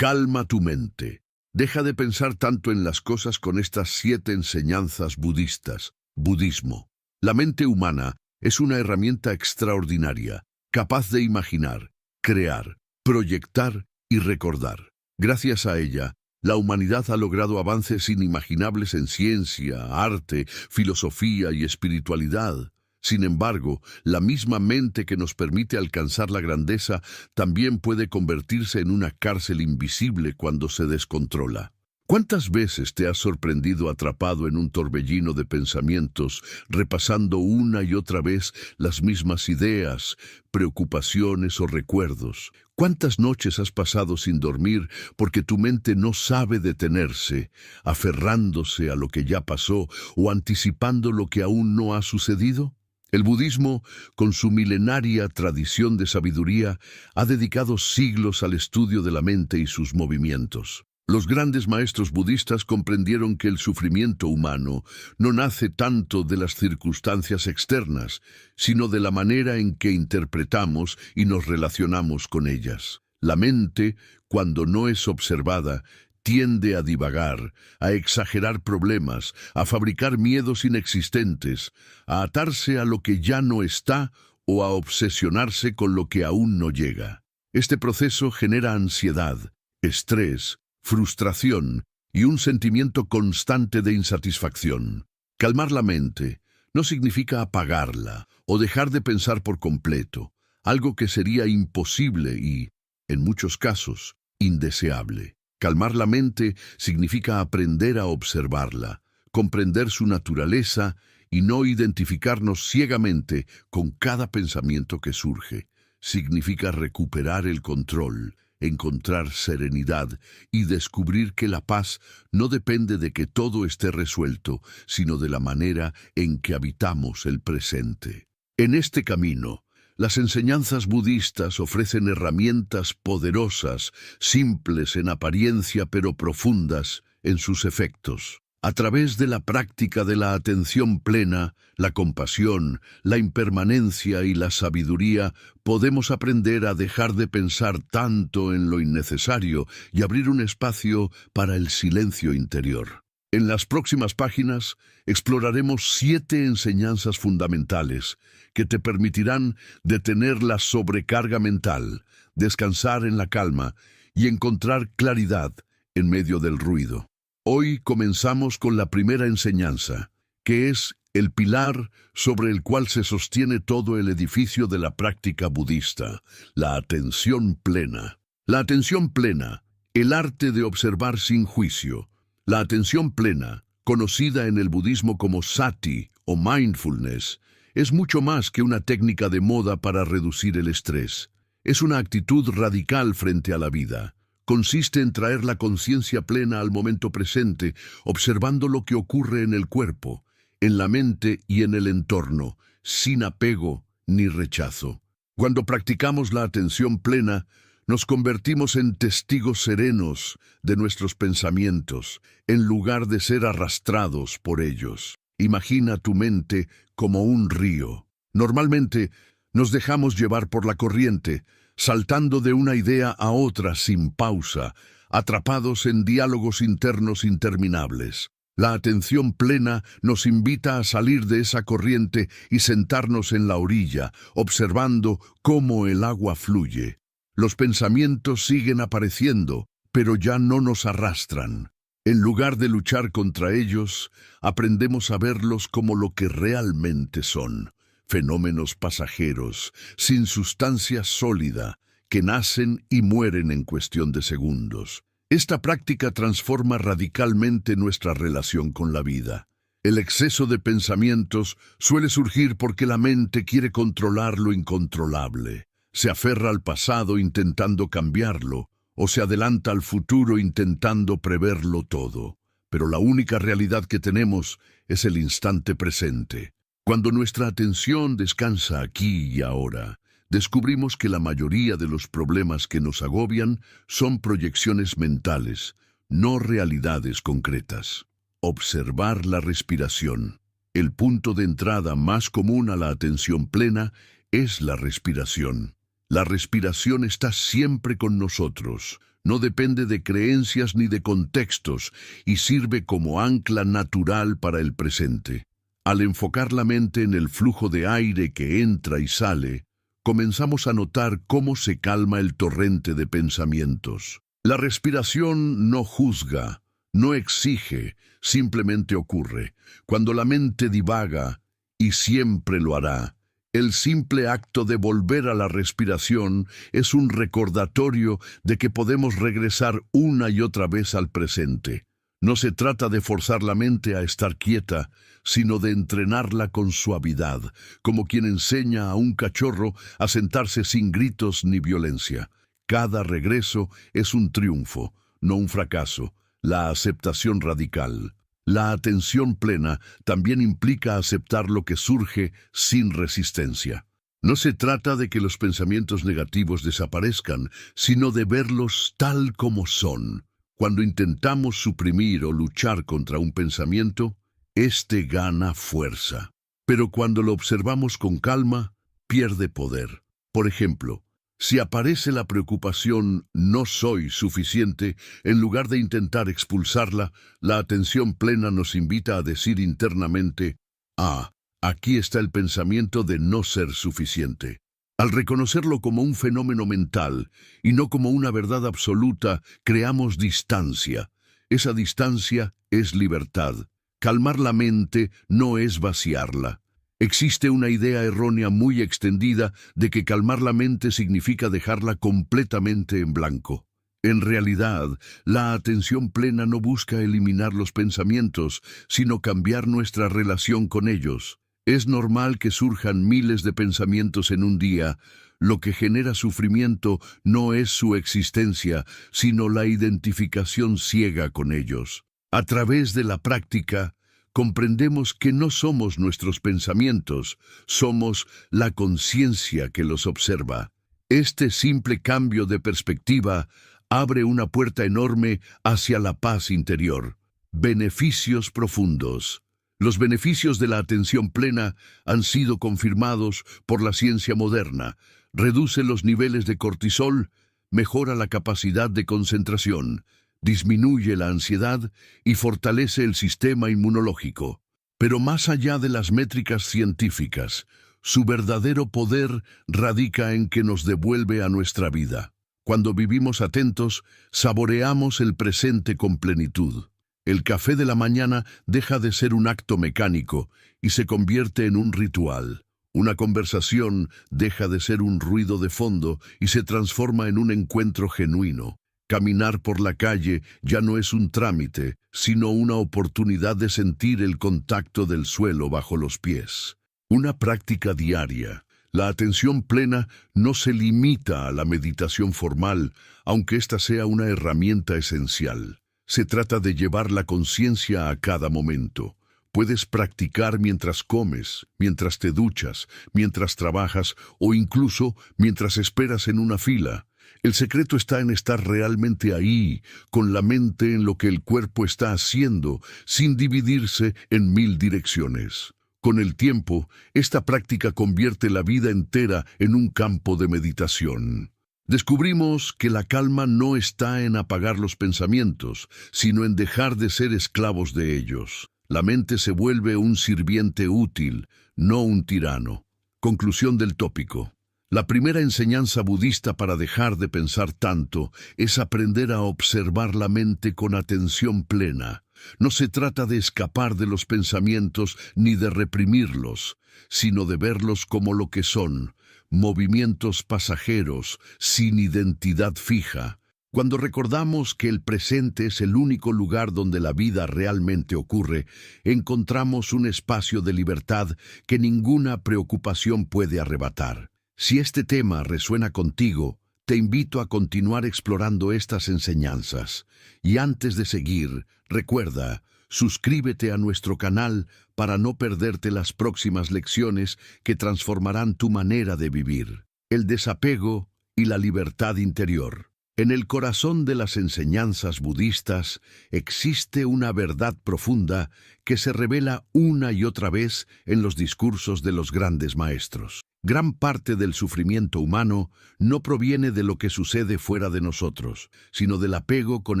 Calma tu mente. Deja de pensar tanto en las cosas con estas 7 enseñanzas budistas. Budismo. La mente humana es una herramienta extraordinaria, capaz de imaginar, crear, proyectar y recordar. Gracias a ella, la humanidad ha logrado avances inimaginables en ciencia, arte, filosofía y espiritualidad. Sin embargo, la misma mente que nos permite alcanzar la grandeza también puede convertirse en una cárcel invisible cuando se descontrola. ¿Cuántas veces te has sorprendido atrapado en un torbellino de pensamientos, repasando una y otra vez las mismas ideas, preocupaciones o recuerdos? ¿Cuántas noches has pasado sin dormir porque tu mente no sabe detenerse, aferrándose a lo que ya pasó o anticipando lo que aún no ha sucedido? El budismo, con su milenaria tradición de sabiduría, ha dedicado siglos al estudio de la mente y sus movimientos. Los grandes maestros budistas comprendieron que el sufrimiento humano no nace tanto de las circunstancias externas, sino de la manera en que interpretamos y nos relacionamos con ellas. La mente, cuando no es observada, tiende a divagar, a exagerar problemas, a fabricar miedos inexistentes, a atarse a lo que ya no está o a obsesionarse con lo que aún no llega. Este proceso genera ansiedad, estrés, frustración y un sentimiento constante de insatisfacción. Calmar la mente no significa apagarla o dejar de pensar por completo, algo que sería imposible y, en muchos casos, indeseable. Calmar la mente significa aprender a observarla, comprender su naturaleza y no identificarnos ciegamente con cada pensamiento que surge. Significa recuperar el control, encontrar serenidad y descubrir que la paz no depende de que todo esté resuelto, sino de la manera en que habitamos el presente. En este camino, las enseñanzas budistas ofrecen herramientas poderosas, simples en apariencia pero profundas en sus efectos. A través de la práctica de la atención plena, la compasión, la impermanencia y la sabiduría, podemos aprender a dejar de pensar tanto en lo innecesario y abrir un espacio para el silencio interior. En las próximas páginas exploraremos 7 enseñanzas fundamentales que te permitirán detener la sobrecarga mental, descansar en la calma y encontrar claridad en medio del ruido. Hoy comenzamos con la primera enseñanza, que es el pilar sobre el cual se sostiene todo el edificio de la práctica budista, la atención plena. La atención plena, el arte de observar sin juicio. La atención plena, conocida en el budismo como sati o mindfulness, es mucho más que una técnica de moda para reducir el estrés. Es una actitud radical frente a la vida. Consiste en traer la conciencia plena al momento presente, observando lo que ocurre en el cuerpo, en la mente y en el entorno, sin apego ni rechazo. Cuando practicamos la atención plena, nos convertimos en testigos serenos de nuestros pensamientos, en lugar de ser arrastrados por ellos. Imagina tu mente como un río. Normalmente, nos dejamos llevar por la corriente, saltando de una idea a otra sin pausa, atrapados en diálogos internos interminables. La atención plena nos invita a salir de esa corriente y sentarnos en la orilla, observando cómo el agua fluye. Los pensamientos siguen apareciendo, pero ya no nos arrastran. En lugar de luchar contra ellos, aprendemos a verlos como lo que realmente son. Fenómenos pasajeros, sin sustancia sólida, que nacen y mueren en cuestión de segundos. Esta práctica transforma radicalmente nuestra relación con la vida. El exceso de pensamientos suele surgir porque la mente quiere controlar lo incontrolable. Se aferra al pasado intentando cambiarlo, o se adelanta al futuro intentando preverlo todo. Pero la única realidad que tenemos es el instante presente. Cuando nuestra atención descansa aquí y ahora, descubrimos que la mayoría de los problemas que nos agobian son proyecciones mentales, no realidades concretas. Observar la respiración. El punto de entrada más común a la atención plena es la respiración. La respiración está siempre con nosotros, No depende de creencias ni de contextos y sirve como ancla natural para el presente. Al enfocar la mente en el flujo de aire que entra y sale, comenzamos a notar cómo se calma el torrente de pensamientos. La respiración no juzga, no exige, simplemente ocurre. Cuando la mente divaga, y siempre lo hará, el simple acto de volver a la respiración es un recordatorio de que podemos regresar una y otra vez al presente. No se trata de forzar la mente a estar quieta, sino de entrenarla con suavidad, como quien enseña a un cachorro a sentarse sin gritos ni violencia. Cada regreso es un triunfo, no un fracaso, la aceptación radical. La atención plena también implica aceptar lo que surge sin resistencia. No se trata de que los pensamientos negativos desaparezcan, sino de verlos tal como son. Cuando intentamos suprimir o luchar contra un pensamiento, éste gana fuerza. Pero cuando lo observamos con calma, pierde poder. Por ejemplo, si aparece la preocupación «no soy suficiente», en lugar de intentar expulsarla, la atención plena nos invita a decir internamente «Ah, aquí está el pensamiento de no ser suficiente». Al reconocerlo como un fenómeno mental y no como una verdad absoluta, creamos distancia. Esa distancia es libertad. Calmar la mente no es vaciarla. Existe una idea errónea muy extendida de que calmar la mente significa dejarla completamente en blanco. En realidad, la atención plena no busca eliminar los pensamientos, sino cambiar nuestra relación con ellos. Es normal que surjan miles de pensamientos en un día. Lo que genera sufrimiento no es su existencia, sino la identificación ciega con ellos. A través de la práctica, comprendemos que no somos nuestros pensamientos, somos la conciencia que los observa. Este simple cambio de perspectiva abre una puerta enorme hacia la paz interior. Beneficios profundos. Los beneficios de la atención plena han sido confirmados por la ciencia moderna. Reduce los niveles de cortisol, mejora la capacidad de concentración, disminuye la ansiedad y fortalece el sistema inmunológico. Pero más allá de las métricas científicas, su verdadero poder radica en que nos devuelve a nuestra vida. Cuando vivimos atentos, saboreamos el presente con plenitud. El café de la mañana deja de ser un acto mecánico y se convierte en un ritual. Una conversación deja de ser un ruido de fondo y se transforma en un encuentro genuino. Caminar por la calle ya no es un trámite, sino una oportunidad de sentir el contacto del suelo bajo los pies. Una práctica diaria. La atención plena no se limita a la meditación formal, aunque esta sea una herramienta esencial. Se trata de llevar la conciencia a cada momento. Puedes practicar mientras comes, mientras te duchas, mientras trabajas o incluso mientras esperas en una fila. El secreto está en estar realmente ahí, con la mente en lo que el cuerpo está haciendo, sin dividirse en 1000 direcciones. Con el tiempo, esta práctica convierte la vida entera en un campo de meditación. Descubrimos que la calma no está en apagar los pensamientos, sino en dejar de ser esclavos de ellos. La mente se vuelve un sirviente útil, no un tirano. Conclusión del tópico. La primera enseñanza budista para dejar de pensar tanto es aprender a observar la mente con atención plena. No se trata de escapar de los pensamientos ni de reprimirlos, sino de verlos como lo que son, movimientos pasajeros, sin identidad fija. Cuando recordamos que el presente es el único lugar donde la vida realmente ocurre, encontramos un espacio de libertad que ninguna preocupación puede arrebatar. Si este tema resuena contigo, te invito a continuar explorando estas enseñanzas. Y antes de seguir, recuerda, suscríbete a nuestro canal para no perderte las próximas lecciones que transformarán tu manera de vivir. El desapego y la libertad interior. En el corazón de las enseñanzas budistas existe una verdad profunda que se revela una y otra vez en los discursos de los grandes maestros. Gran parte del sufrimiento humano no proviene de lo que sucede fuera de nosotros, sino del apego con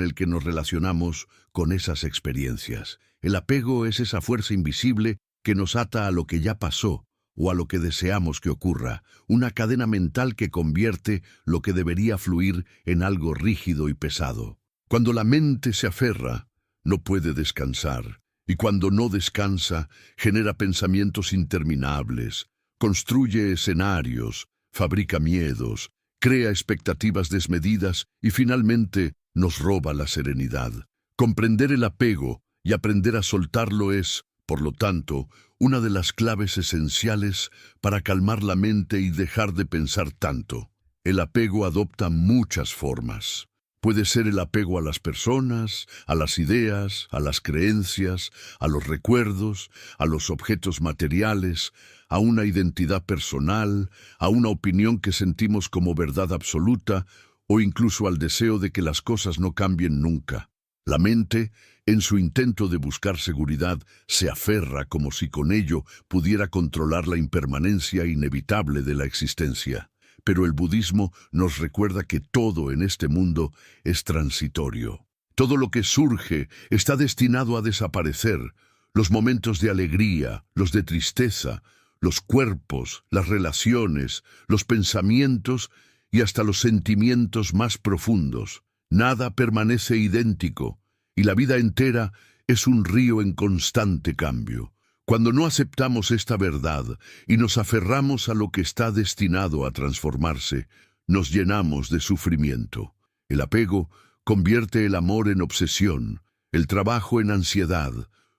el que nos relacionamos con esas experiencias. El apego es esa fuerza invisible que nos ata a lo que ya pasó o a lo que deseamos que ocurra, una cadena mental que convierte lo que debería fluir en algo rígido y pesado. Cuando la mente se aferra, no puede descansar, y cuando no descansa, genera pensamientos interminables, construye escenarios, fabrica miedos, crea expectativas desmedidas y finalmente nos roba la serenidad. Comprender el apego y aprender a soltarlo es, por lo tanto, una de las claves esenciales para calmar la mente y dejar de pensar tanto. El apego adopta muchas formas. Puede ser el apego a las personas, a las ideas, a las creencias, a los recuerdos, a los objetos materiales, a una identidad personal, a una opinión que sentimos como verdad absoluta o incluso al deseo de que las cosas no cambien nunca. La mente, en su intento de buscar seguridad, se aferra como si con ello pudiera controlar la impermanencia inevitable de la existencia. Pero el budismo nos recuerda que todo en este mundo es transitorio. Todo lo que surge está destinado a desaparecer. Los momentos de alegría, los de tristeza, los cuerpos, las relaciones, los pensamientos y hasta los sentimientos más profundos. Nada permanece idéntico, y la vida entera es un río en constante cambio. Cuando no aceptamos esta verdad y nos aferramos a lo que está destinado a transformarse, nos llenamos de sufrimiento. El apego convierte el amor en obsesión, el trabajo en ansiedad,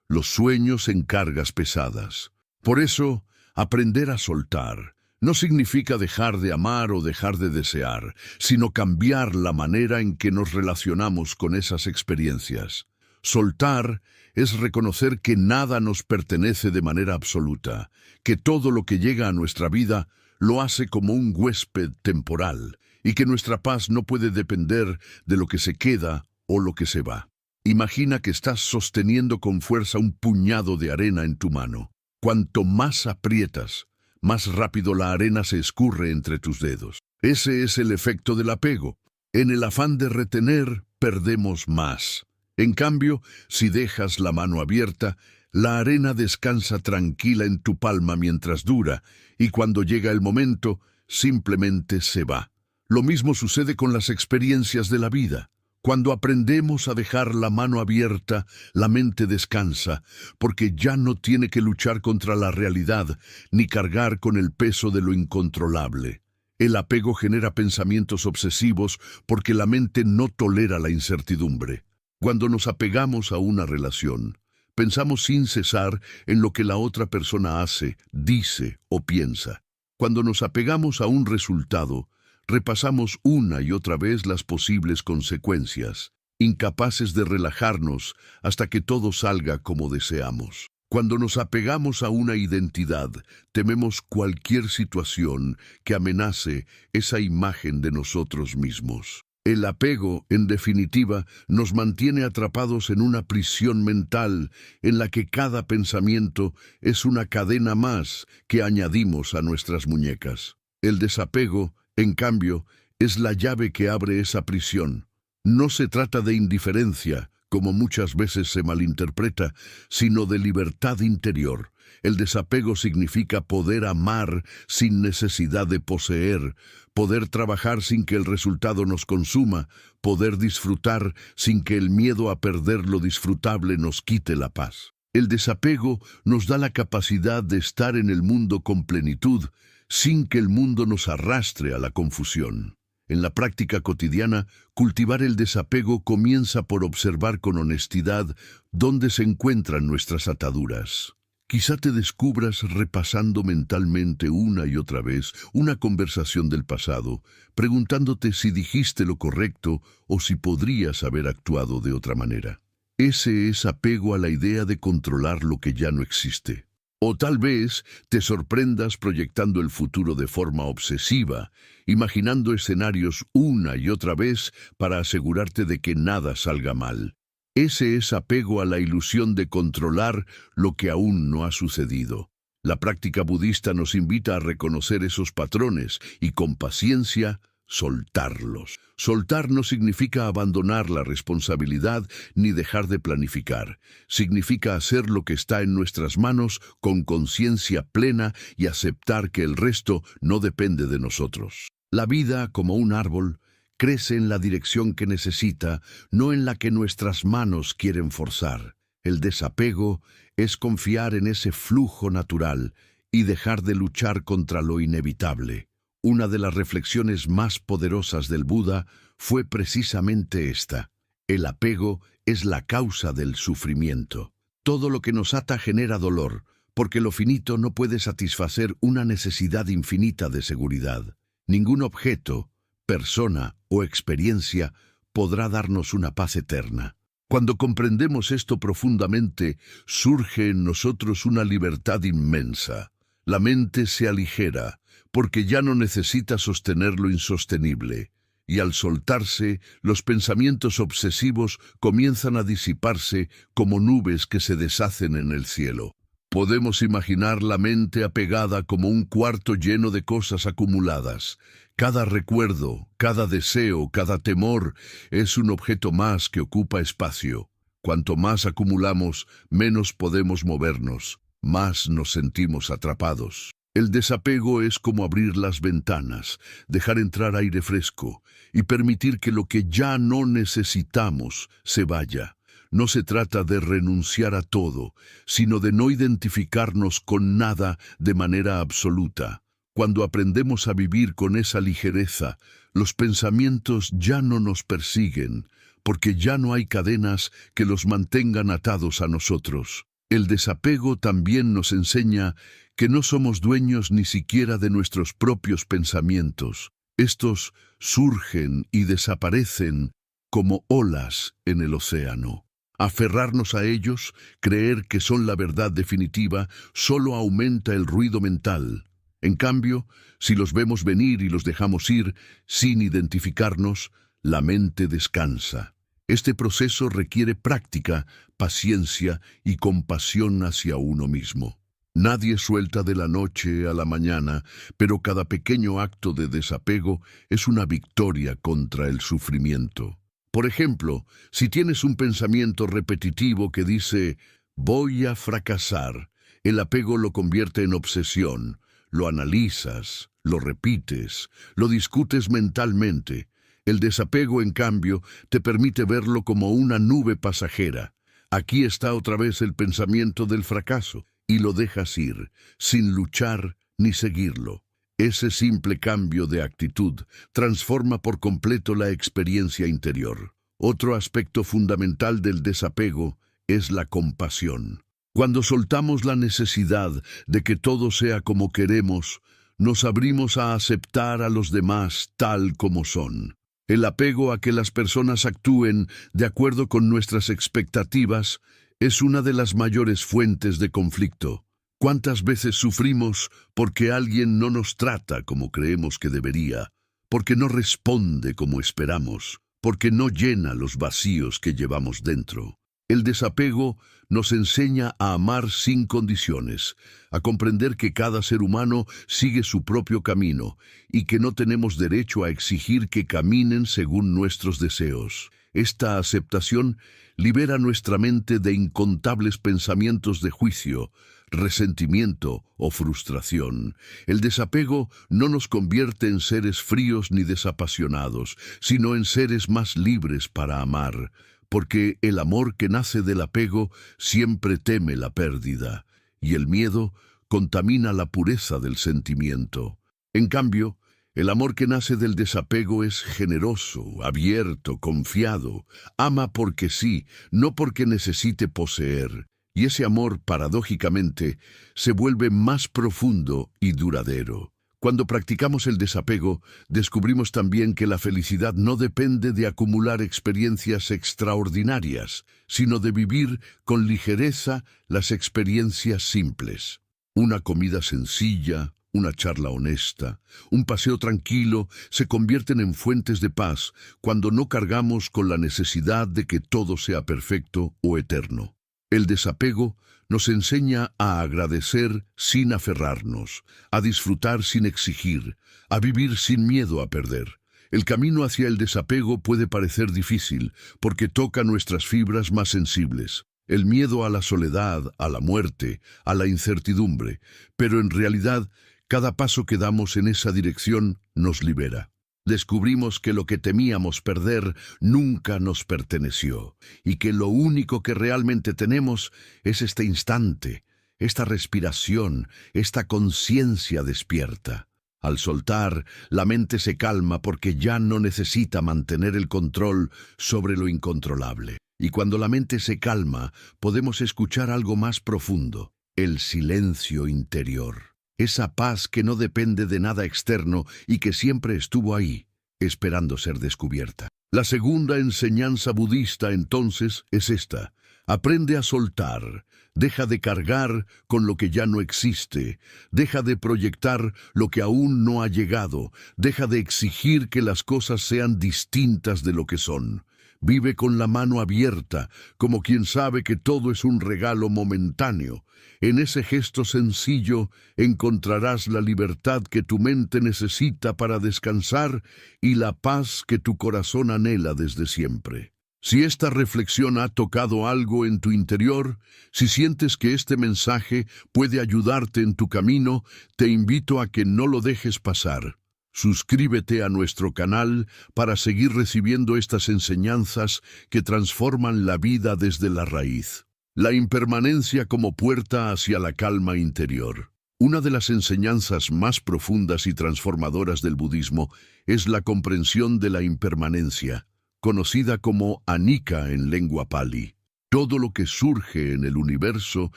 los sueños en cargas pesadas. Por eso, aprender a soltar no significa dejar de amar o dejar de desear, sino cambiar la manera en que nos relacionamos con esas experiencias. Soltar es reconocer que nada nos pertenece de manera absoluta, que todo lo que llega a nuestra vida lo hace como un huésped temporal, y que nuestra paz no puede depender de lo que se queda o lo que se va. Imagina que estás sosteniendo con fuerza un puñado de arena en tu mano. Cuanto más aprietas, más rápido la arena se escurre entre tus dedos. Ese es el efecto del apego. En el afán de retener, perdemos más. En cambio, si dejas la mano abierta, la arena descansa tranquila en tu palma mientras dura, y cuando llega el momento, simplemente se va. Lo mismo sucede con las experiencias de la vida. Cuando aprendemos a dejar la mano abierta, la mente descansa, porque ya no tiene que luchar contra la realidad, ni cargar con el peso de lo incontrolable. El apego genera pensamientos obsesivos porque la mente no tolera la incertidumbre. Cuando nos apegamos a una relación, pensamos sin cesar en lo que la otra persona hace, dice o piensa. Cuando nos apegamos a un resultado, repasamos una y otra vez las posibles consecuencias, incapaces de relajarnos hasta que todo salga como deseamos. Cuando nos apegamos a una identidad, tememos cualquier situación que amenace esa imagen de nosotros mismos. El apego, en definitiva, nos mantiene atrapados en una prisión mental en la que cada pensamiento es una cadena más que añadimos a nuestras muñecas. El desapego, en cambio, es la llave que abre esa prisión. No se trata de indiferencia, como muchas veces se malinterpreta, sino de libertad interior. El desapego significa poder amar sin necesidad de poseer, poder trabajar sin que el resultado nos consuma, poder disfrutar sin que el miedo a perder lo disfrutable nos quite la paz. El desapego nos da la capacidad de estar en el mundo con plenitud, sin que el mundo nos arrastre a la confusión. En la práctica cotidiana, cultivar el desapego comienza por observar con honestidad dónde se encuentran nuestras ataduras. Quizá te descubras repasando mentalmente una y otra vez una conversación del pasado, preguntándote si dijiste lo correcto o si podrías haber actuado de otra manera. Ese es apego a la idea de controlar lo que ya no existe. O tal vez te sorprendas proyectando el futuro de forma obsesiva, imaginando escenarios una y otra vez para asegurarte de que nada salga mal. Ese es apego a la ilusión de controlar lo que aún no ha sucedido. La práctica budista nos invita a reconocer esos patrones y, con paciencia, soltarlos. Soltar no significa abandonar la responsabilidad ni dejar de planificar. Significa hacer lo que está en nuestras manos con conciencia plena y aceptar que el resto no depende de nosotros. La vida, como un árbol, crece en la dirección que necesita, no en la que nuestras manos quieren forzar. El desapego es confiar en ese flujo natural y dejar de luchar contra lo inevitable. Una de las reflexiones más poderosas del Buda fue precisamente esta: el apego es la causa del sufrimiento. Todo lo que nos ata genera dolor, porque lo finito no puede satisfacer una necesidad infinita de seguridad. Ningún objeto, persona o experiencia podrá darnos una paz eterna. Cuando comprendemos esto profundamente, surge en nosotros una libertad inmensa. La mente se aligera, porque ya no necesita sostener lo insostenible, y al soltarse, los pensamientos obsesivos comienzan a disiparse como nubes que se deshacen en el cielo. Podemos imaginar la mente apegada como un cuarto lleno de cosas acumuladas. Cada recuerdo, cada deseo, cada temor es un objeto más que ocupa espacio. Cuanto más acumulamos, menos podemos movernos, más nos sentimos atrapados. El desapego es como abrir las ventanas, dejar entrar aire fresco y permitir que lo que ya no necesitamos se vaya. No se trata de renunciar a todo, sino de no identificarnos con nada de manera absoluta. Cuando aprendemos a vivir con esa ligereza, los pensamientos ya no nos persiguen, porque ya no hay cadenas que los mantengan atados a nosotros. El desapego también nos enseña que no somos dueños ni siquiera de nuestros propios pensamientos. Estos surgen y desaparecen como olas en el océano. Aferrarnos a ellos, creer que son la verdad definitiva, solo aumenta el ruido mental. En cambio, si los vemos venir y los dejamos ir sin identificarnos, la mente descansa. Este proceso requiere práctica, paciencia y compasión hacia uno mismo. Nadie suelta de la noche a la mañana, pero cada pequeño acto de desapego es una victoria contra el sufrimiento. Por ejemplo, si tienes un pensamiento repetitivo que dice «voy a fracasar», el apego lo convierte en obsesión. Lo analizas, lo repites, lo discutes mentalmente. El desapego, en cambio, te permite verlo como una nube pasajera. Aquí está otra vez el pensamiento del fracaso, y lo dejas ir, sin luchar ni seguirlo. Ese simple cambio de actitud transforma por completo la experiencia interior. Otro aspecto fundamental del desapego es la compasión. Cuando soltamos la necesidad de que todo sea como queremos, nos abrimos a aceptar a los demás tal como son. El apego a que las personas actúen de acuerdo con nuestras expectativas es una de las mayores fuentes de conflicto. ¿Cuántas veces sufrimos porque alguien no nos trata como creemos que debería, porque no responde como esperamos, porque no llena los vacíos que llevamos dentro? El desapego nos enseña a amar sin condiciones, a comprender que cada ser humano sigue su propio camino y que no tenemos derecho a exigir que caminen según nuestros deseos. Esta aceptación libera nuestra mente de incontables pensamientos de juicio, resentimiento o frustración. El desapego no nos convierte en seres fríos ni desapasionados, sino en seres más libres para amar, porque el amor que nace del apego siempre teme la pérdida, y el miedo contamina la pureza del sentimiento. En cambio, el amor que nace del desapego es generoso, abierto, confiado. Ama porque sí, no porque necesite poseer. Y ese amor, paradójicamente, se vuelve más profundo y duradero. Cuando practicamos el desapego, descubrimos también que la felicidad no depende de acumular experiencias extraordinarias, sino de vivir con ligereza las experiencias simples. Una comida sencilla, una charla honesta, un paseo tranquilo se convierten en fuentes de paz cuando no cargamos con la necesidad de que todo sea perfecto o eterno. El desapego nos enseña a agradecer sin aferrarnos, a disfrutar sin exigir, a vivir sin miedo a perder. El camino hacia el desapego puede parecer difícil porque toca nuestras fibras más sensibles. El miedo a la soledad, a la muerte, a la incertidumbre, pero en realidad cada paso que damos en esa dirección nos libera. Descubrimos que lo que temíamos perder nunca nos perteneció y que lo único que realmente tenemos es este instante, esta respiración, esta conciencia despierta. Al soltar, la mente se calma porque ya no necesita mantener el control sobre lo incontrolable. Y cuando la mente se calma, podemos escuchar algo más profundo, el silencio interior. Esa paz que no depende de nada externo y que siempre estuvo ahí, esperando ser descubierta. La segunda enseñanza budista, entonces, es esta. Aprende a soltar. Deja de cargar con lo que ya no existe. Deja de proyectar lo que aún no ha llegado. Deja de exigir que las cosas sean distintas de lo que son. Vive con la mano abierta, como quien sabe que todo es un regalo momentáneo. En ese gesto sencillo encontrarás la libertad que tu mente necesita para descansar y la paz que tu corazón anhela desde siempre. Si esta reflexión ha tocado algo en tu interior, si sientes que este mensaje puede ayudarte en tu camino, te invito a que no lo dejes pasar. Suscríbete a nuestro canal para seguir recibiendo estas enseñanzas que transforman la vida desde la raíz. La impermanencia como puerta hacia la calma interior. Una de las enseñanzas más profundas y transformadoras del budismo es la comprensión de la impermanencia, conocida como anicca en lengua pali. Todo lo que surge en el universo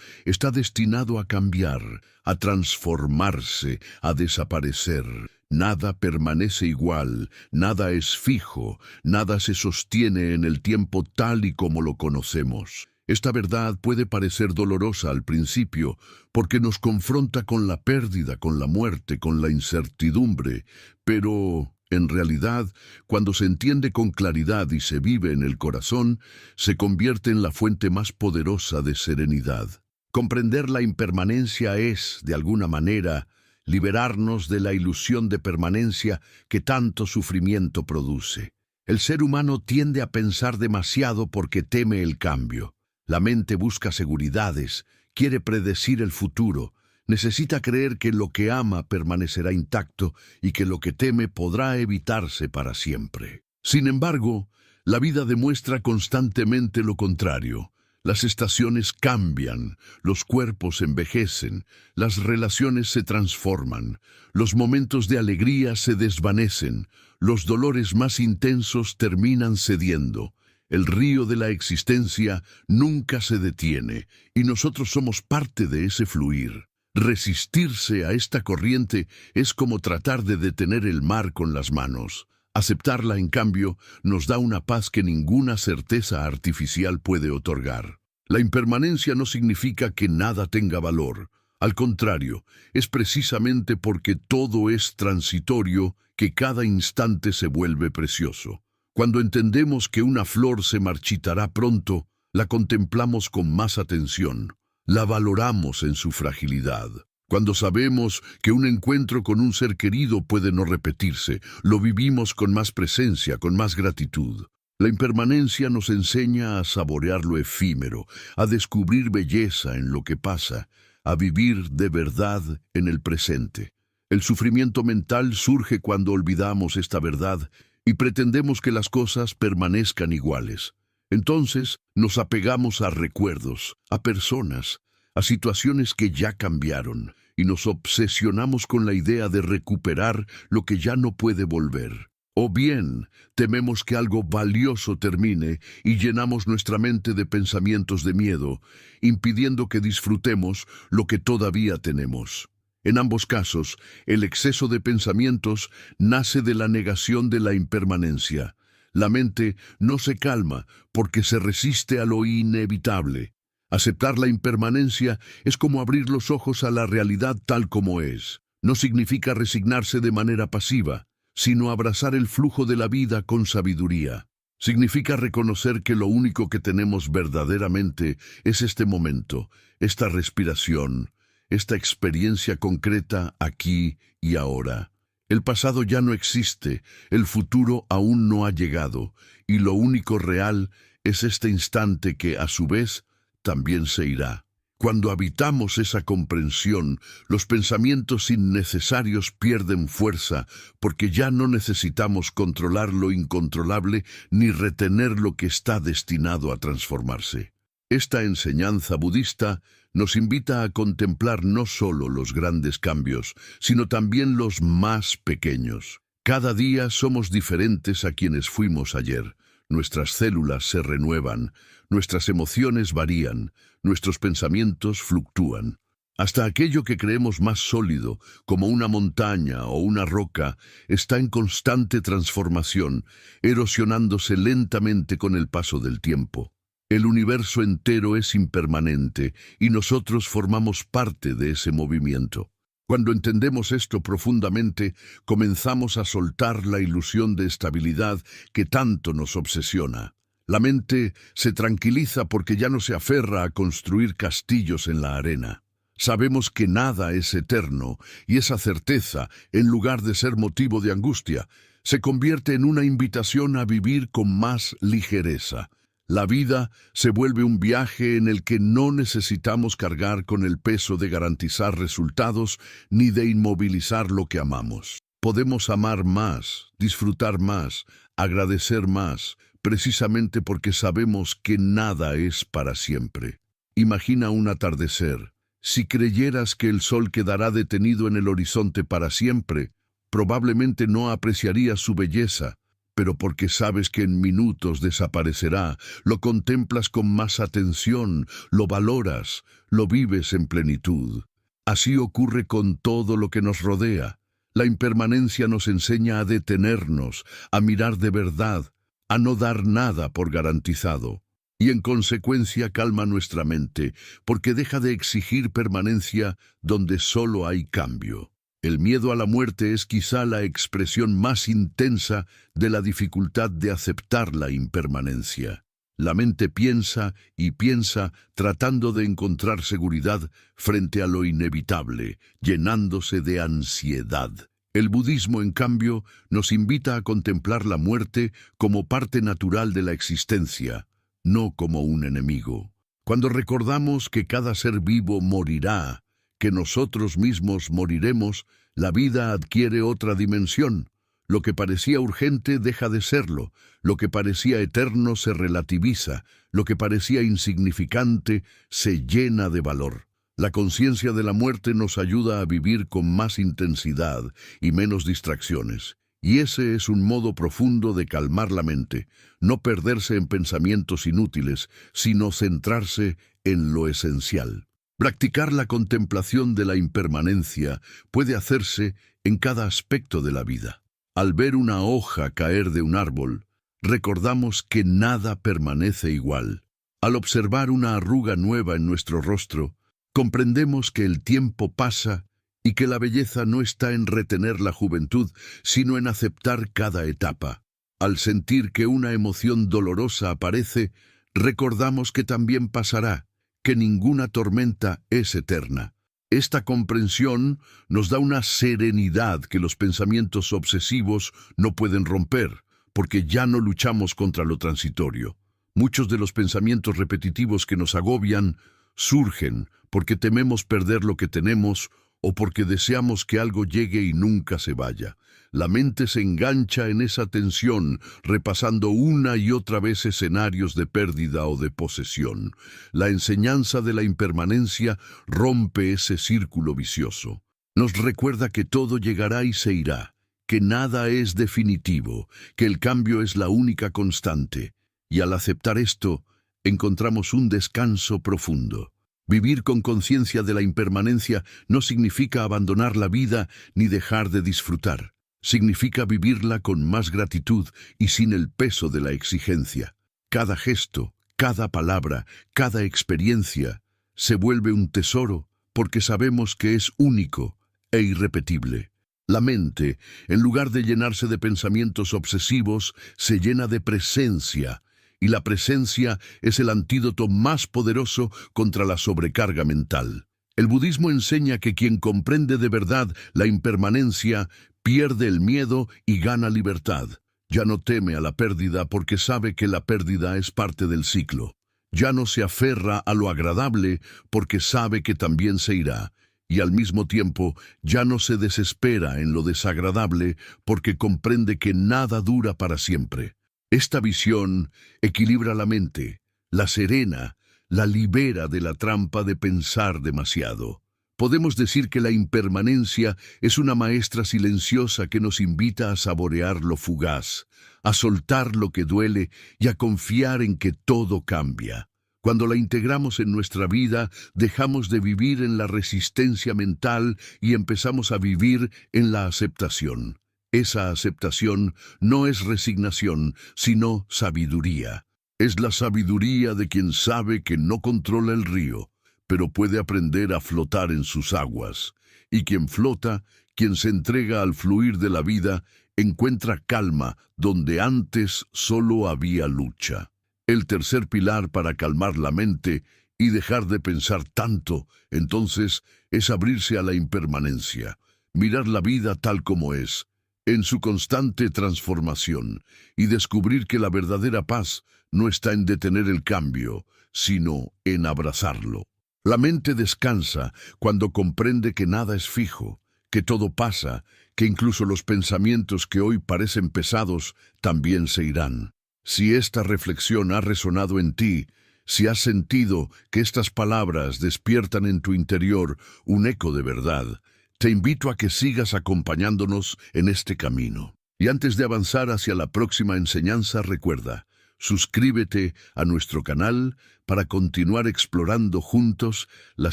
está destinado a cambiar, a transformarse, a desaparecer. Nada permanece igual, nada es fijo, nada se sostiene en el tiempo tal y como lo conocemos. Esta verdad puede parecer dolorosa al principio, porque nos confronta con la pérdida, con la muerte, con la incertidumbre, pero en realidad, cuando se entiende con claridad y se vive en el corazón, se convierte en la fuente más poderosa de serenidad. Comprender la impermanencia es, de alguna manera, liberarnos de la ilusión de permanencia que tanto sufrimiento produce. El ser humano tiende a pensar demasiado porque teme el cambio. La mente busca seguridades, quiere predecir el futuro, necesita creer que lo que ama permanecerá intacto y que lo que teme podrá evitarse para siempre. Sin embargo, la vida demuestra constantemente lo contrario. Las estaciones cambian, los cuerpos envejecen, las relaciones se transforman, los momentos de alegría se desvanecen, los dolores más intensos terminan cediendo. El río de la existencia nunca se detiene y nosotros somos parte de ese fluir. Resistirse a esta corriente es como tratar de detener el mar con las manos. Aceptarla, en cambio, nos da una paz que ninguna certeza artificial puede otorgar. La impermanencia no significa que nada tenga valor. Al contrario, es precisamente porque todo es transitorio que cada instante se vuelve precioso. Cuando entendemos que una flor se marchitará pronto, la contemplamos con más atención. La valoramos en su fragilidad. Cuando sabemos que un encuentro con un ser querido puede no repetirse, lo vivimos con más presencia, con más gratitud. La impermanencia nos enseña a saborear lo efímero, a descubrir belleza en lo que pasa, a vivir de verdad en el presente. El sufrimiento mental surge cuando olvidamos esta verdad y pretendemos que las cosas permanezcan iguales. Entonces nos apegamos a recuerdos, a personas, a situaciones que ya cambiaron, y nos obsesionamos con la idea de recuperar lo que ya no puede volver. O bien, tememos que algo valioso termine y llenamos nuestra mente de pensamientos de miedo, impidiendo que disfrutemos lo que todavía tenemos. En ambos casos, el exceso de pensamientos nace de la negación de la impermanencia. La mente no se calma porque se resiste a lo inevitable. Aceptar la impermanencia es como abrir los ojos a la realidad tal como es. No significa resignarse de manera pasiva, sino abrazar el flujo de la vida con sabiduría. Significa reconocer que lo único que tenemos verdaderamente es este momento, esta respiración, esta experiencia concreta aquí y ahora. El pasado ya no existe, el futuro aún no ha llegado, y lo único real es este instante que, a su vez, también se irá. Cuando habitamos esa comprensión, los pensamientos innecesarios pierden fuerza, porque ya no necesitamos controlar lo incontrolable ni retener lo que está destinado a transformarse. Esta enseñanza budista nos invita a contemplar no solo los grandes cambios, sino también los más pequeños. Cada día somos diferentes a quienes fuimos ayer. Nuestras células se renuevan, nuestras emociones varían, nuestros pensamientos fluctúan. Hasta aquello que creemos más sólido, como una montaña o una roca, está en constante transformación, erosionándose lentamente con el paso del tiempo. El universo entero es impermanente y nosotros formamos parte de ese movimiento. Cuando entendemos esto profundamente, comenzamos a soltar la ilusión de estabilidad que tanto nos obsesiona. La mente se tranquiliza porque ya no se aferra a construir castillos en la arena. Sabemos que nada es eterno y esa certeza, en lugar de ser motivo de angustia, se convierte en una invitación a vivir con más ligereza. La vida se vuelve un viaje en el que no necesitamos cargar con el peso de garantizar resultados ni de inmovilizar lo que amamos. Podemos amar más, disfrutar más, agradecer más, precisamente porque sabemos que nada es para siempre. Imagina un atardecer. Si creyeras que el sol quedará detenido en el horizonte para siempre, probablemente no apreciarías su belleza, pero porque sabes que en minutos desaparecerá, lo contemplas con más atención, lo valoras, lo vives en plenitud. Así ocurre con todo lo que nos rodea. La impermanencia nos enseña a detenernos, a mirar de verdad, a no dar nada por garantizado. Y en consecuencia calma nuestra mente, porque deja de exigir permanencia donde solo hay cambio. El miedo a la muerte es quizá la expresión más intensa de la dificultad de aceptar la impermanencia. La mente piensa y piensa tratando de encontrar seguridad frente a lo inevitable, llenándose de ansiedad. El budismo, en cambio, nos invita a contemplar la muerte como parte natural de la existencia, no como un enemigo. Cuando recordamos que cada ser vivo morirá, que nosotros mismos moriremos, la vida adquiere otra dimensión. Lo que parecía urgente deja de serlo, lo que parecía eterno se relativiza, lo que parecía insignificante se llena de valor. La conciencia de la muerte nos ayuda a vivir con más intensidad y menos distracciones. Y ese es un modo profundo de calmar la mente, no perderse en pensamientos inútiles, sino centrarse en lo esencial. Practicar la contemplación de la impermanencia puede hacerse en cada aspecto de la vida. Al ver una hoja caer de un árbol, recordamos que nada permanece igual. Al observar una arruga nueva en nuestro rostro, comprendemos que el tiempo pasa y que la belleza no está en retener la juventud, sino en aceptar cada etapa. Al sentir que una emoción dolorosa aparece, recordamos que también pasará, que ninguna tormenta es eterna. Esta comprensión nos da una serenidad que los pensamientos obsesivos no pueden romper, porque ya no luchamos contra lo transitorio. Muchos de los pensamientos repetitivos que nos agobian surgen porque tememos perder lo que tenemos o porque deseamos que algo llegue y nunca se vaya. La mente se engancha en esa tensión, repasando una y otra vez escenarios de pérdida o de posesión. La enseñanza de la impermanencia rompe ese círculo vicioso. Nos recuerda que todo llegará y se irá, que nada es definitivo, que el cambio es la única constante. Y al aceptar esto, encontramos un descanso profundo. Vivir con conciencia de la impermanencia no significa abandonar la vida ni dejar de disfrutar. Significa vivirla con más gratitud y sin el peso de la exigencia. Cada gesto, Cada palabra, cada experiencia, se vuelve un tesoro porque sabemos que es único e irrepetible. La mente, en lugar de llenarse de pensamientos obsesivos, se llena de presencia, y la presencia es el antídoto más poderoso contra la sobrecarga mental. El budismo enseña que quien comprende de verdad la impermanencia pierde el miedo y gana libertad. Ya no teme a la pérdida porque sabe que la pérdida es parte del ciclo. Ya no se aferra a lo agradable porque sabe que también se irá. Y al mismo tiempo ya no se desespera en lo desagradable porque comprende que nada dura para siempre. Esta visión equilibra la mente, la serena, la libera de la trampa de pensar demasiado. Podemos decir que la impermanencia es una maestra silenciosa que nos invita a saborear lo fugaz, a soltar lo que duele y a confiar en que todo cambia. Cuando la integramos en nuestra vida, dejamos de vivir en la resistencia mental y empezamos a vivir en la aceptación. Esa aceptación no es resignación, sino sabiduría. Es la sabiduría de quien sabe que no controla el río, pero puede aprender a flotar en sus aguas. Y quien flota, quien se entrega al fluir de la vida, encuentra calma donde antes solo había lucha. El tercer pilar para calmar la mente y dejar de pensar tanto, entonces, es abrirse a la impermanencia, mirar la vida tal como es, en su constante transformación, y descubrir que la verdadera paz no está en detener el cambio, sino en abrazarlo. La mente descansa cuando comprende que nada es fijo, que todo pasa, que incluso los pensamientos que hoy parecen pesados también se irán. Si esta reflexión ha resonado en ti, si has sentido que estas palabras despiertan en tu interior un eco de verdad, te invito a que sigas acompañándonos en este camino. Y antes de avanzar hacia la próxima enseñanza, recuerda, suscríbete a nuestro canal para continuar explorando juntos la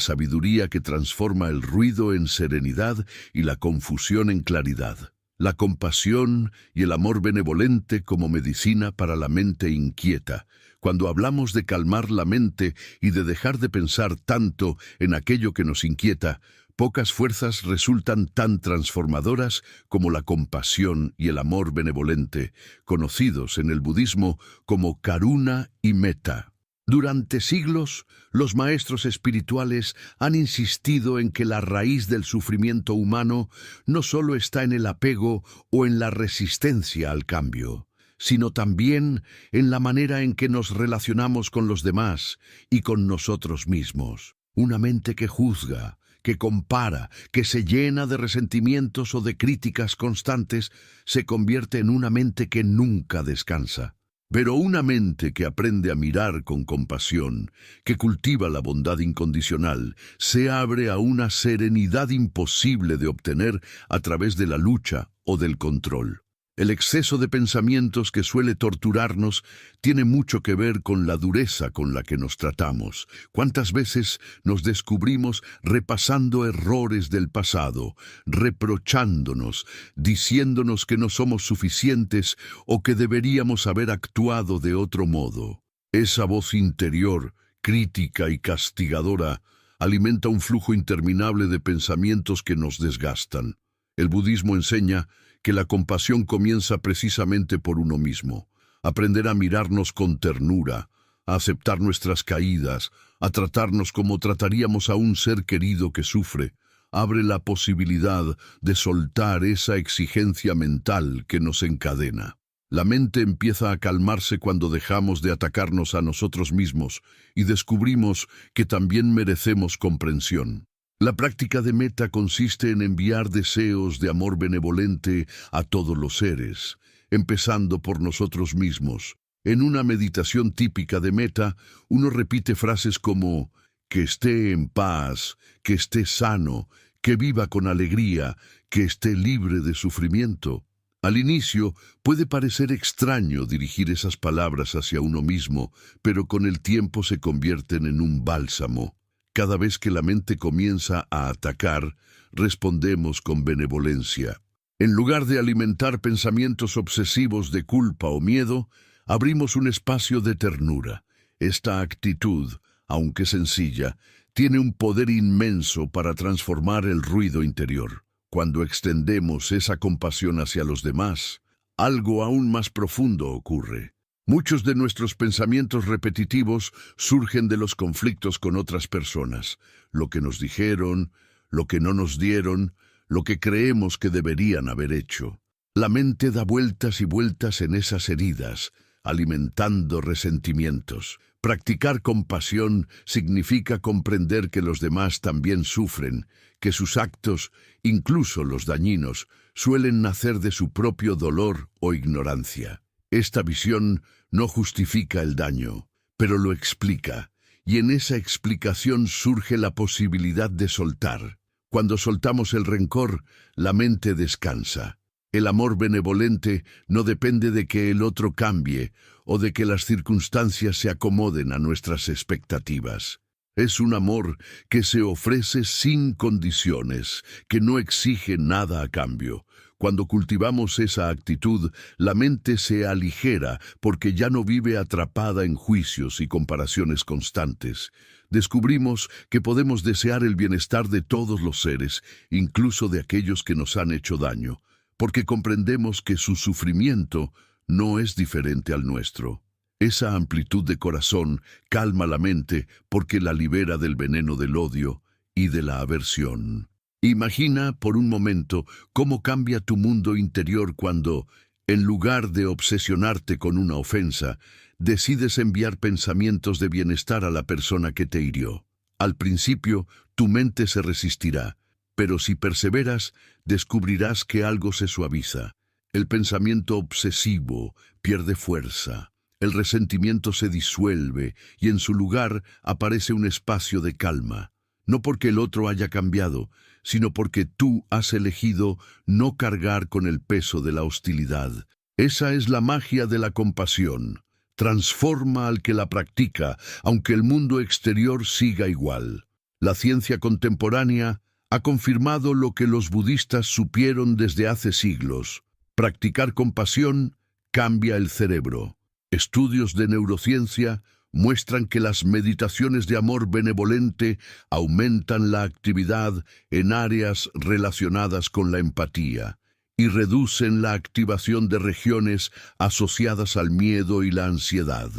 sabiduría que transforma el ruido en serenidad y la confusión en claridad. La compasión y el amor benevolente como medicina para la mente inquieta. Cuando hablamos de calmar la mente y de dejar de pensar tanto en aquello que nos inquieta, pocas fuerzas resultan tan transformadoras como la compasión y el amor benevolente, conocidos en el budismo como karuna y metta. Durante siglos, los maestros espirituales han insistido en que la raíz del sufrimiento humano no solo está en el apego o en la resistencia al cambio, sino también en la manera en que nos relacionamos con los demás y con nosotros mismos. Una mente que juzga, que compara, que se llena de resentimientos o de críticas constantes, se convierte en una mente que nunca descansa. Pero una mente que aprende a mirar con compasión, que cultiva la bondad incondicional, se abre a una serenidad imposible de obtener a través de la lucha o del control. El exceso de pensamientos que suele torturarnos tiene mucho que ver con la dureza con la que nos tratamos. ¿Cuántas veces nos descubrimos repasando errores del pasado, reprochándonos, diciéndonos que no somos suficientes o que deberíamos haber actuado de otro modo? Esa voz interior, crítica y castigadora, alimenta un flujo interminable de pensamientos que nos desgastan. El budismo enseña que la compasión comienza precisamente por uno mismo. Aprender a mirarnos con ternura, a aceptar nuestras caídas, a tratarnos como trataríamos a un ser querido que sufre, abre la posibilidad de soltar esa exigencia mental que nos encadena. La mente empieza a calmarse cuando dejamos de atacarnos a nosotros mismos y descubrimos que también merecemos comprensión. La práctica de metta consiste en enviar deseos de amor benevolente a todos los seres, empezando por nosotros mismos. En una meditación típica de metta, uno repite frases como que esté en paz, que esté sano, que viva con alegría, que esté libre de sufrimiento. Al inicio puede parecer extraño dirigir esas palabras hacia uno mismo, pero con el tiempo se convierten en un bálsamo. Cada vez que la mente comienza a atacar, respondemos con benevolencia. En lugar de alimentar pensamientos obsesivos de culpa o miedo, abrimos un espacio de ternura. Esta actitud, aunque sencilla, tiene un poder inmenso para transformar el ruido interior. Cuando extendemos esa compasión hacia los demás, algo aún más profundo ocurre. Muchos de nuestros pensamientos repetitivos surgen de los conflictos con otras personas, lo que nos dijeron, lo que no nos dieron, lo que creemos que deberían haber hecho. La mente da vueltas y vueltas en esas heridas, alimentando resentimientos. Practicar compasión significa comprender que los demás también sufren, que sus actos, incluso los dañinos, suelen nacer de su propio dolor o ignorancia. Esta visión no justifica el daño, pero lo explica, y en esa explicación surge la posibilidad de soltar. Cuando soltamos el rencor, la mente descansa. El amor benevolente no depende de que el otro cambie o de que las circunstancias se acomoden a nuestras expectativas. Es un amor que se ofrece sin condiciones, que no exige nada a cambio. Cuando cultivamos esa actitud, la mente se aligera porque ya no vive atrapada en juicios y comparaciones constantes. Descubrimos que podemos desear el bienestar de todos los seres, incluso de aquellos que nos han hecho daño, porque comprendemos que su sufrimiento no es diferente al nuestro. Esa amplitud de corazón calma la mente porque la libera del veneno del odio y de la aversión. Imagina por un momento cómo cambia tu mundo interior cuando, en lugar de obsesionarte con una ofensa, decides enviar pensamientos de bienestar a la persona que te hirió. Al principio, tu mente se resistirá, pero si perseveras, descubrirás que algo se suaviza. El pensamiento obsesivo pierde fuerza. El resentimiento se disuelve y en su lugar aparece un espacio de calma. No porque el otro haya cambiado, sino porque tú has elegido no cargar con el peso de la hostilidad. Esa es la magia de la compasión. Transforma al que la practica, aunque el mundo exterior siga igual. La ciencia contemporánea ha confirmado lo que los budistas supieron desde hace siglos. Practicar compasión cambia el cerebro. Estudios de neurociencia muestran que las meditaciones de amor benevolente aumentan la actividad en áreas relacionadas con la empatía y reducen la activación de regiones asociadas al miedo y la ansiedad.